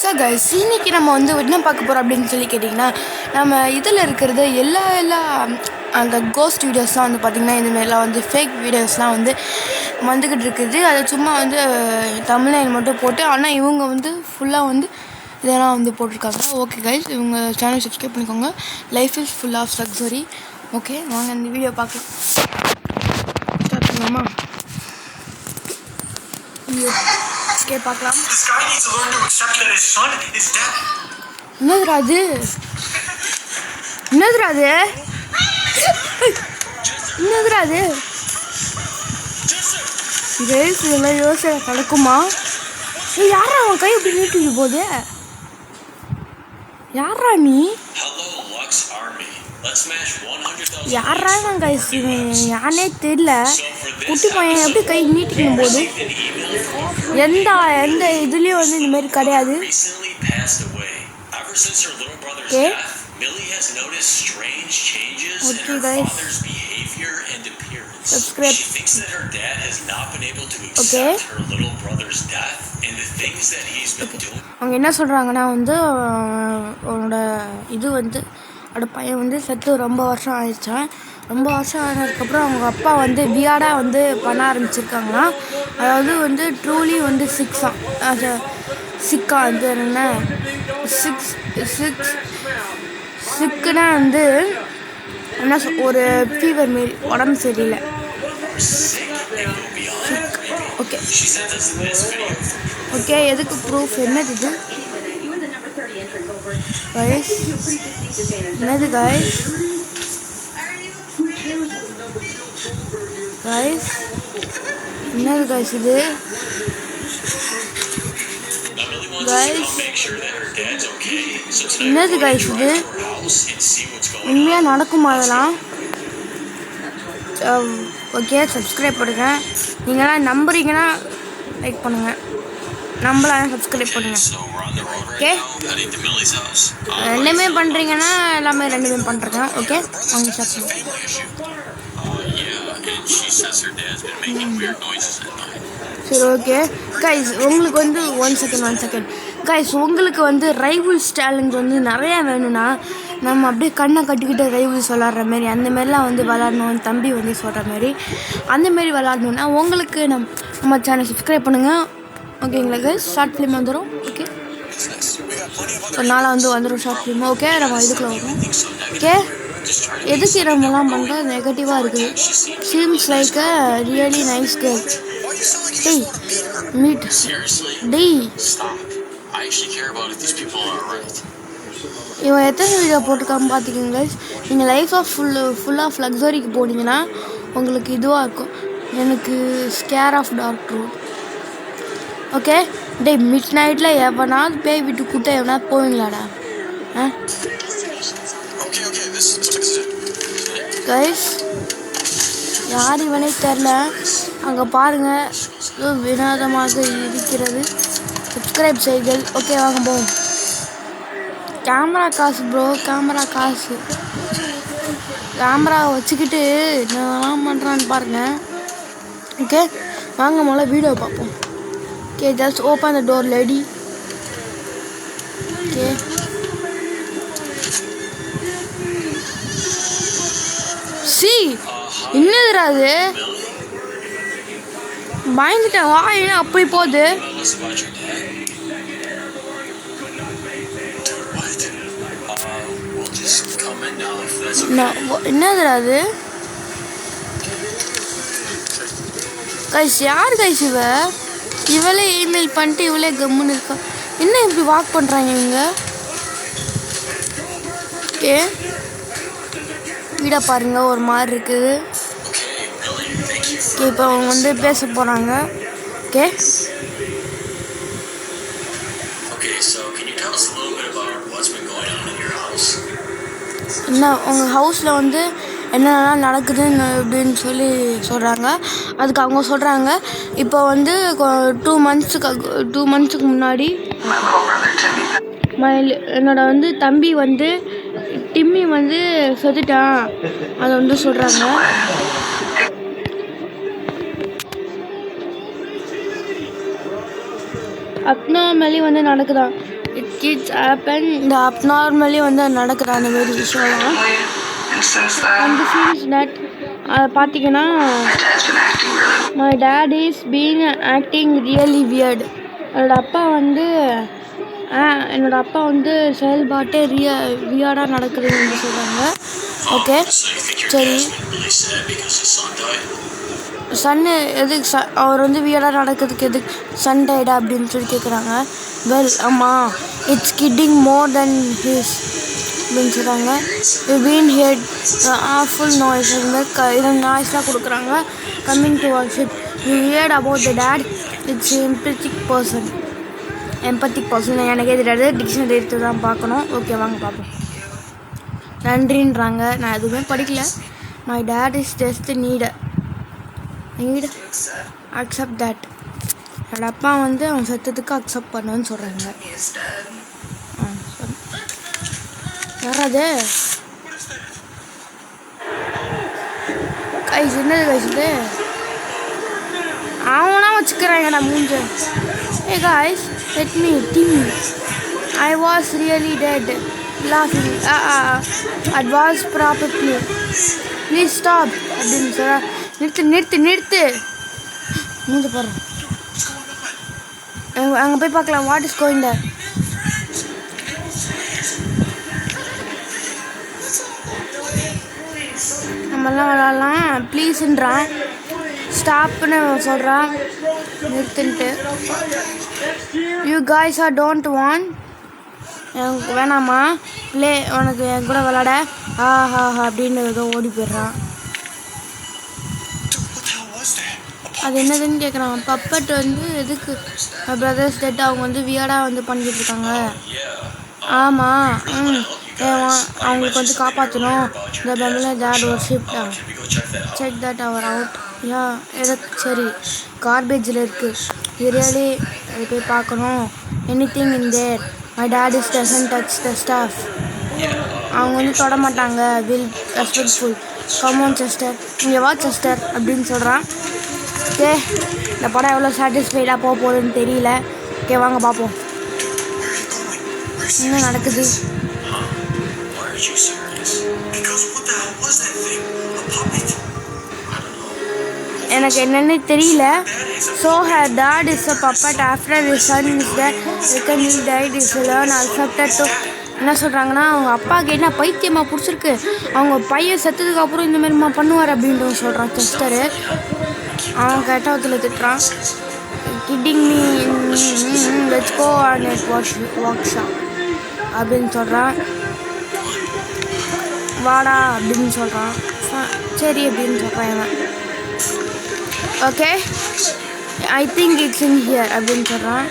So guys இன்னைக்கு நம்ம வந்து என்ன பார்க்க போகிறோம் அப்படின்னு சொல்லி கேட்டிங்கன்னா, நம்ம இதில் இருக்கிறது எல்லா அந்த கோஸ்ட் வீடியோஸ்லாம் வந்து பார்த்திங்கன்னா இதுமாரிலாம் வந்து ஃபேக் வீடியோஸ்லாம் வந்து வந்துக்கிட்டு இருக்குது. அதை சும்மா வந்து தமிழ்நாடு மட்டும் போட்டு, ஆனால் இவங்க வந்து ஃபுல்லாக வந்து இதெல்லாம் வந்து போட்டிருக்காங்க. ஓகே கைஸ், இவங்க சேனல் சப்ஸ்கிரைப் பண்ணிக்கோங்க. Life is full of luxury. Okay, வாங்க இந்த வீடியோ பார்க்கலாம். ஸ்டார்ட் பண்ணலாமா? ஓகே, பார்க்கலாம். என்னதுடா அது? கைஸ், இதெல்லாம் யோசனை நடக்குமா? யாரா அவன் கை இப்படி நீட்டிட்டு போகுது? யாரா நீ? யாரா நான் கைஸ், யானே தெரியல. குட்டி பையன் எப்படி கை நீட்டிக்கும் போது எந்த இதுலேயும் வந்து இந்த மாதிரி கிடையாது. Okay okay guys, subscribe. Okay, அவங்க என்ன சொல்கிறாங்கன்னா வந்து அவனோட இது வந்து அவனோட பையன் வந்து செத்து ரொம்ப வருஷம் ஆயிடுச்சான். ரொம்ப வருஷம் ஆனதுக்கப்புறம் அவங்க அப்பா வந்து வியாடாக வந்து பண்ண ஆரம்பிச்சிருக்காங்களாம். அதாவது வந்து ட்ரூலி வந்து சிக்கா வந்து என்ன சிக்குனா வந்து என்ன ஒரு ஃபீவர் மாரி, உடம்பு சரியில்லை. ஓகே ஓகே, எதுக்கு ப்ரூஃப்? என்னது இது கைஸ்? என்னது கைஸ்? என்னது கைஸ் இது? என்னது கைஸ் இது? உண்மையாக நடக்குமா அதெல்லாம்? ஓகே, சப்ஸ்கிரைப் பண்ணுங்க. நீங்களாம் நம்புறீங்கன்னா லைக் பண்ணுங்க, நம்பலாம் சப்ஸ்கிரைப் பண்ணுங்க. ஓகே, ரெண்டுமே பண்ணுறீங்கன்னா ரெண்டுமே பண்ணுறேங்க. ஓகே, வாங்க சாப்பிடுங்க. சரி, ஓகே கைஸ், உங்களுக்கு வந்து ஒன் செகண்ட் கைஸ், உங்களுக்கு வந்து ரைவல்ஸ் சேலஞ்ச் வந்து நிறையா வேணும்னா நம்ம அப்படியே கண்ணை கட்டிக்கிட்டு ரைவல்ஸ் விளாட்ற மாரி அந்தமாரிலாம் வந்து விளாட்ணும். தம்பி வந்து சொல்கிற மாதிரி அந்தமாரி விளாட்ணுன்னா உங்களுக்கு நம்ம சேனல் சப்ஸ்கிரைப் பண்ணுங்கள். ஓகேங்களா கைஸ்? ஷார்ட் ஃபிலிம் வந்துடும். ஓகே, ஒரு நாளாக வந்துடும் ஷார்ட் ஃபிலிம். ஓகே, நம்ம இதுக்குள்ள வரும். ஓகே, எதுக்கு நம்மலாம் பண்ணுற நெகட்டிவாக இருக்குது? Seems like a really nice girl. டேய் மீட் டேய், இவன் எத்தனை வீடியோ போட்டிருக்கான்னு பார்த்துக்கிங்க கைஸ். நீங்கள் லைஃப் ஆஃப் ஃபுல் ஆஃப் லக்ஸரிக்கு போனீங்கன்னா உங்களுக்கு இதுவாக இருக்கும். எனக்கு scare of dark room. Okay, டே மிட் நைட்டில் எவனாவது பேய் விட்டு கூட்ட எவனாவது போவீங்களாடா? கைஸ், யார் இவனே தெரில. அங்கே பாருங்கள், வினோதமாக இருக்கிறது. சப்ஸ்கிரைப் செய்கள். ஓகே, வாங்க போவோம். கேமரா காசு ப்ரோ, கேமரா வச்சுக்கிட்டு என்னெல்லாம் பண்ணுறான்னு பாருங்கள். ஓகே, வாங்க முதல்ல வீடியோ பார்ப்போம். Okay, just open the door lady. Okay, C என்னதுடா அது? பயந்துட்டேன். வாயினா அப்படி போகுது. என்னதுடா அது? கைஸ், யார் கைஸ் இவளே இமெயில் பண்ணிட்டு இவளே கம்முன்னு இருக்கா. என்ன இப்படி வாக் பண்ணுறாங்க இவங்க? ஓகே, வீடை பாருங்க, ஒரு மாதிரி இருக்குது. ஓகே, இப்போ அவங்க வந்து பேச போகிறாங்க. ஓகே, என்ன உங்கள் ஹவுஸில் வந்து என்னென்னலாம் நடக்குதுன்னு அப்படின்னு சொல்லி சொல்கிறாங்க. அதுக்கு அவங்க சொல்கிறாங்க, இப்போ வந்து 2 மந்த்ஸுக்கு முன்னாடி என்னோட வந்து தம்பி வந்து டிம்மி வந்து செத்துட்டான். அதை வந்து சொல்கிறாங்க. அப்னார்மலி வந்து நடக்குதான். கிட்ஸ் ஹேப்பன் இந்த அப்நார்மலி வந்து நடக்கிற அந்த மாதிரி விஷயம்லாம். அந்த சீன்ஸ் தட் அதை பார்த்தீங்கன்னா my date is been acting really weird. என்னோட அப்பா வந்து செயல்பாட்டே வியர்டாக நடக்குதுன்னு சொல்கிறாங்க. ஓகே சரி, சன்னு எதுக்கு அவர் வந்து வியர்டாக நடக்கிறதுக்கு எதுக்கு சன் டைடா அப்படின்னு சொல்லி கேட்குறாங்க. வெல் ஆமாம், it's kidding more then his அப்படின்னு சொல்கிறாங்க. வீன் ஹெட் ஃபுல் நாய்ஸ் இதை நாய்ஸ்லாம் கொடுக்குறாங்க. Coming to what's you heard about the date it's எம்பத்திக் person எனக்கே தெரியாது, டிக்ஷனரி எடுத்து தான் பார்க்கணும். ஓகே வாங்க பார்ப்போம். நன்றின்றாங்க. நான் எதுவுமே படிக்கல. My date is just need accept that. என்னோட அப்பா வந்து அவன் சத்தத்துக்கு அக்செப்ட் பண்ணுன்னு சொல்கிறாங்க. யாராவது கைஸ் என்னது கைஸ் இது அவனா வச்சுக்கிறாங்கடா மூஞ்ச. Hey guys, let me think. I was really dead, laughing. It was probably. Please stop. அப்படின்னு சொல்ல நிறுத்து மூஞ்ச பாரு. அங்கே போய் பார்க்கலாம். What is going there? நம்மெல்லாம் விளாட்லாம் ப்ளீஸுன்றான். ஸ்டாப்னு சொல்கிறான் நிறுத்துன்ட்டு. You guys are don't want, எனக்கு வேணாமா ப்ளே, உனக்கு என் கூட விளாட ஹா அப்படின்னு ஏதோ ஓடி போயிடுறான். அது என்னதுன்னு கேட்குறான். பப்பட் வந்து எதுக்கு பிரதர்ஸ் டெட் அவங்க வந்து வியர்டாக வந்து பண்ணிக்கிட்டு இருக்காங்க. ஆமாம் அவங்களுக்கு வந்து காப்பாற்றணும். இந்த பெம்பில் தேட் ஒரு ship check that our out. எதுக்கு சரி கார்பேஜில் இருக்குது இது ரியலி அது போய் பார்க்கணும். Anything in there my date is doesn't touch the stuff. அவங்க வந்து தொட மாட்டாங்க. வில் ரெஸ்பெக்ட்ஃபுல் கமோன் செஸ்டர் இங்கே வா செஸ்டர் அப்படின்னு சொல்கிறான். ஓகே இந்த படம் எவ்வளோ சாட்டிஸ்ஃபைடாக போக போகுதுன்னு தெரியல. ஓகே வாங்க பார்ப்போம் என்ன நடக்குது. எனக்கு என்னென்னு தெரியல. So her dot is a puppet after his son is dead because he died is learn accepted to. என்ன சொல்கிறாங்கன்னா அவங்க அப்பாவுக்கு என்ன பைத்தியமாக பிடிச்சிருக்கு, அவங்க பையன் செத்ததுக்கு அப்புறம் இந்தமாரிமா பண்ணுவார் அப்படின்ட்டு சொல்கிறான் செஸ்டரு. அவன் கெட்டவத்தில் திட்டுறான். Kidding me let's go and workshop அப்படின்னு சொல்கிறான். வாடா அப்படின்னு சொல்கிறான். சரி அப்படின்னு சொல்கிறான் இவன். Okay I think it's in here அப்படின்னு சொல்கிறான்.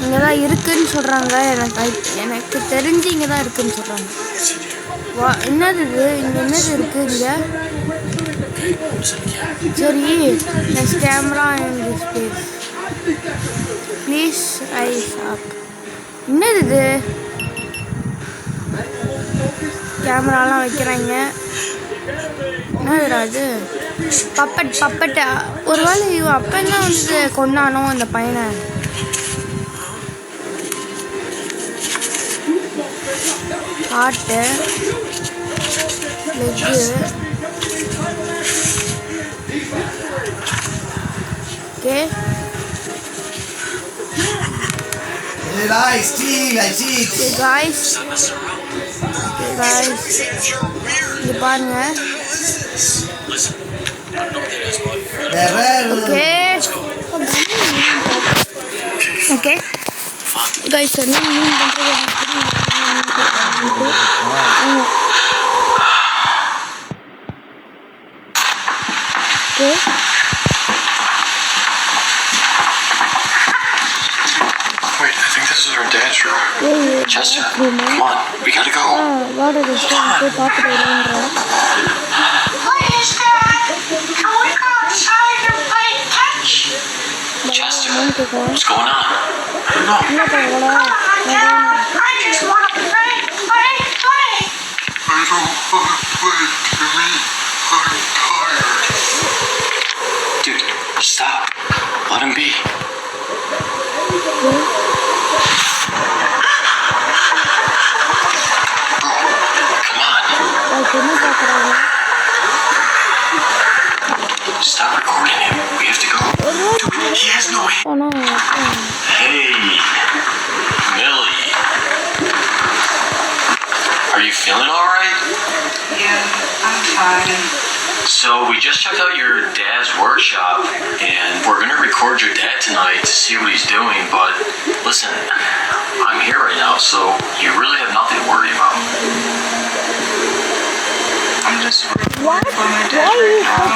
இங்கே தான் இருக்குதுன்னு சொல்கிறாங்க. எனக்கு தெரிஞ்சு இங்கே தான் இருக்குதுன்னு சொல்கிறாங்க. என்னது இது இங்கே என்னது இருக்குது இங்கே? சரி next camera in this place please I shop. என்னது இது கேமராலாம் வைக்கிறாங்க. என்னதுடா அது? பப்பட்டா ஒரு வேளை இவன் அப்பன்னா வந்து கொண்டானோ அந்த பையனை. ஹார்ட்டு லெக்கு ஓகே காய்ஸ் இது பாருங்க. ஓகே கைஸ் என்ன மீன் பண்ணுறது okay Wait, I think this is our dad's room. Chester, come on, we gotta go. What is this? What is that? Can we go outside and play catch? Chester, what's going on? I don't know. I just want to play. I don't want to play, Timmy. I'm tired. Dude, stop. Let him be. Are you feeling all right? Yeah, I'm fine. So we just checked out your dad's workshop, and we're gonna record your dad tonight to see what he's doing. But listen, I'm here right now, so you really have nothing to worry about. I'm just worried for my dad right now.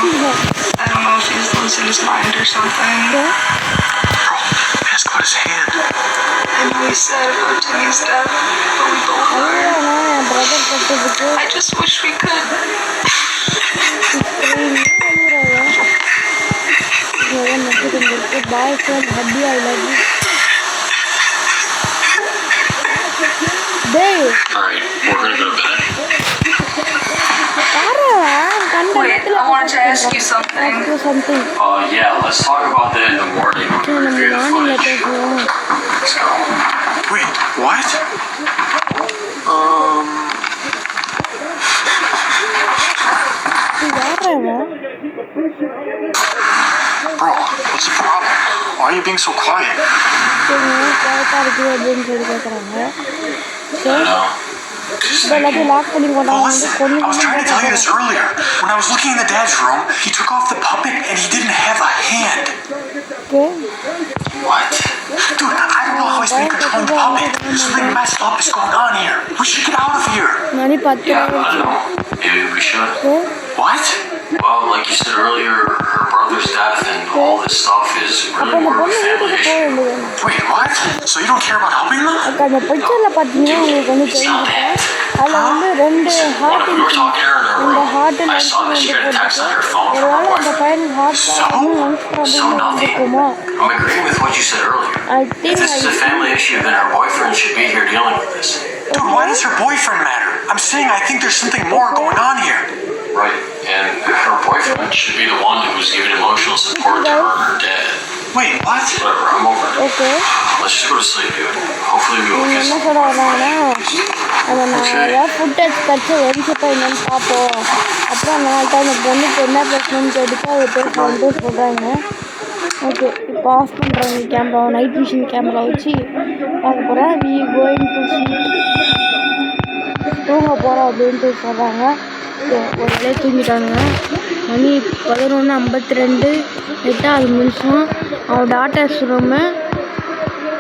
I don't know if he's losing his mind or something. Bro, ask about his hand. I know he's sad about Timmy's death, but we both are. I just wish we could. Bye friend, Hubby, I love you. Babe. Alright, we're gonna go to bed. Wait, I wanted to ask you something. Yeah, let's talk about that in the morning when we review the footage. Let's go. Wait, what? Bro, what's the problem? Why are you being so quiet? I don't know. Well, listen, I was trying to tell you this earlier. When I was looking in the dad's room, he took off the puppet and he didn't have a hand. What? Dude, I don't know how he's been controlling the puppet. Something messed up is going on here. We should get out of here. Yeah, I don't know. Maybe we should. What? Well, like you said earlier, her brother's death and all this stuff is really more of a family issue. Wait, what? So you don't care about helping them? It's not that. When we were talking to her in her room, I saw that she got a text on her phone from her boyfriend. So nothing. I'm agreeing with what you said earlier. If this is a family issue, then her boyfriend should be here dealing with this. Dude, why does her boyfriend matter? I'm saying I think there's something more going on here. Right, and her boyfriend should be the one who's giving emotional support to her and her dad. Wait, what? Whatever, I'm over it. Okay. Let's just go to sleep, dude. Hopefully we will get some footage கட்சி verify என்னன்னு பார்ப்போம். அப்புறம் நாளைக்கு அந்த பொண்ணுக்கு என்ன பிரச்சனைன்னு கேட்டுட்டு அதை பேசலான்ட்டு சொல்கிறாங்க. ஓகே, இப்போ ஆஃப் பண்ணுறாங்க கேமரா, நைட் விஷன் கேமரா வச்சு பார்க்க போகிறேன். வி கோயிங் டு ஸ்லீப், தூங்க போகிறோம் அப்படின்ட்டு சொல்கிறாங்க. ஒரு வேலையை தூங்கிட்டானுங்க. மணி 11:52, 8வது நிமிஷம். அவன் daughter's room,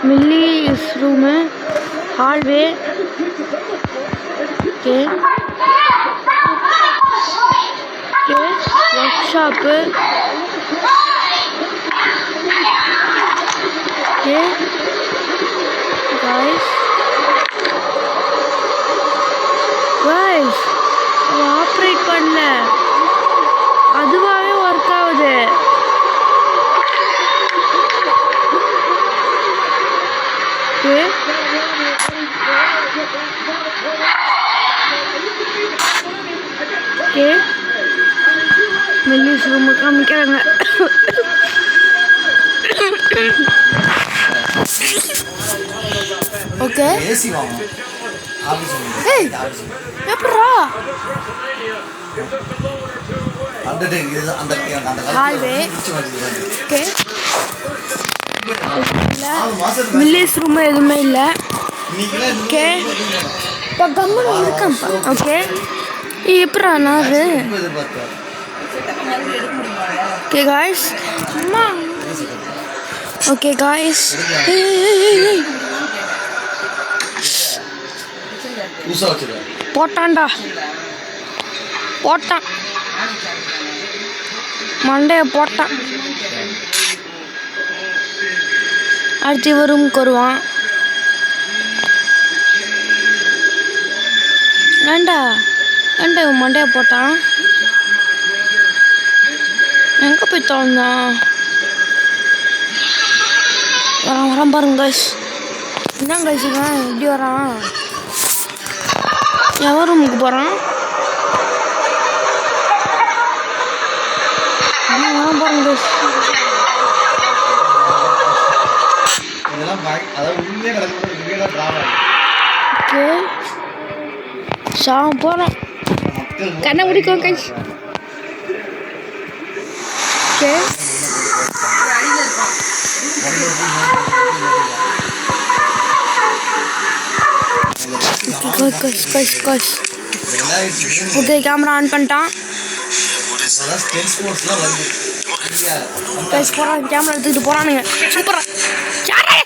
Millie's room, hallway. Okay okay, workshop. Okay guys, guys operate பண்ணல, அதுவாகவே ஒர்க் ஆகுது. ஓகே ஓகே, மில்லிஸ் ரூமு காமிக்கிறாங்க. ஓகே, ஏய் எப்படா ஹால்வே. ஓகே, மில்லிஸ் ரூமு எதுவுமே இல்லை. ஓகே, இப்போ கம்மன் இருக்கான்ப்பா. ஓகே, எப்படா Nathu. Okay guys, okay guys, போட்டான்டா, போட்டான், மண்டைய போட்டான். அடுத்து இவன் ரூமுக்கு வருவான். ஏண்டா ஏண்டா இவன் மண்டைய போட்டான், எங்கே போய் தொலைந்தான்? வரான் பாருங்க கைஸ். என்ன கைஸ் இவன் இப்படி வரான்? எவன் ரூமுக்கு போகிறான்? வரான் பாருங்க கைஸ். ஓகே, சாம் போகிறோம். கண்ணை முடிக்கும் கைஸ். ஓகே, கஷ் ஓகே கேமரா ஆன் பண்ணிட்டான் போகிறான் கேமரா எடுத்துக்கிட்டு போகிறானுங்க சூப்பரா யாரே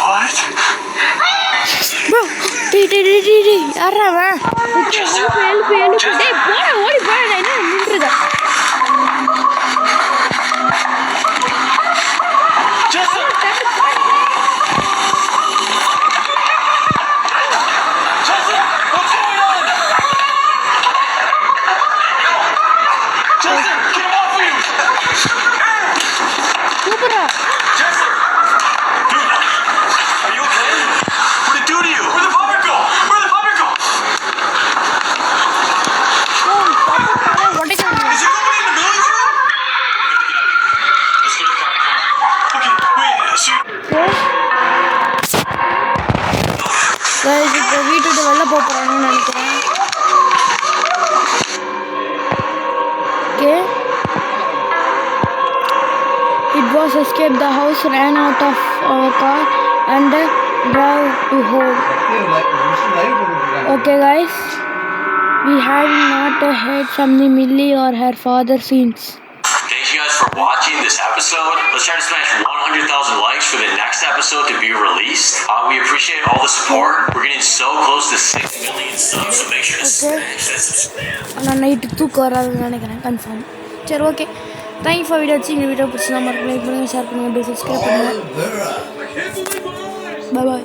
What? bro யாரா அவன் எழுப்பு டேய் போடா ஓடி போடா என்ன நின்றுங்க இப்போ வீட்டு விட்டு வெளில போகிறான்னு நினைக்கிறேன் okay It was escaped. The house ran out of our car and drove to home. Okay guys, we have not heard from the Millie or her father since. Thank you guys for watching this episode. Let's try to smash 100,000 likes for the next episode to be released. We appreciate all the support. We're getting so close to 6 million subs, so make sure to smash that subscribe. நான் night தூக்கம் வராதுன்னு நினைக்கிறேன் confirm. சரி okay thank you for video இந்த video பிடிச்சி நம்ம like பண்ணுங்கள் share பண்ணுங்கள் சப்ஸ்கிரைப் பண்ணுங்கள் பாய்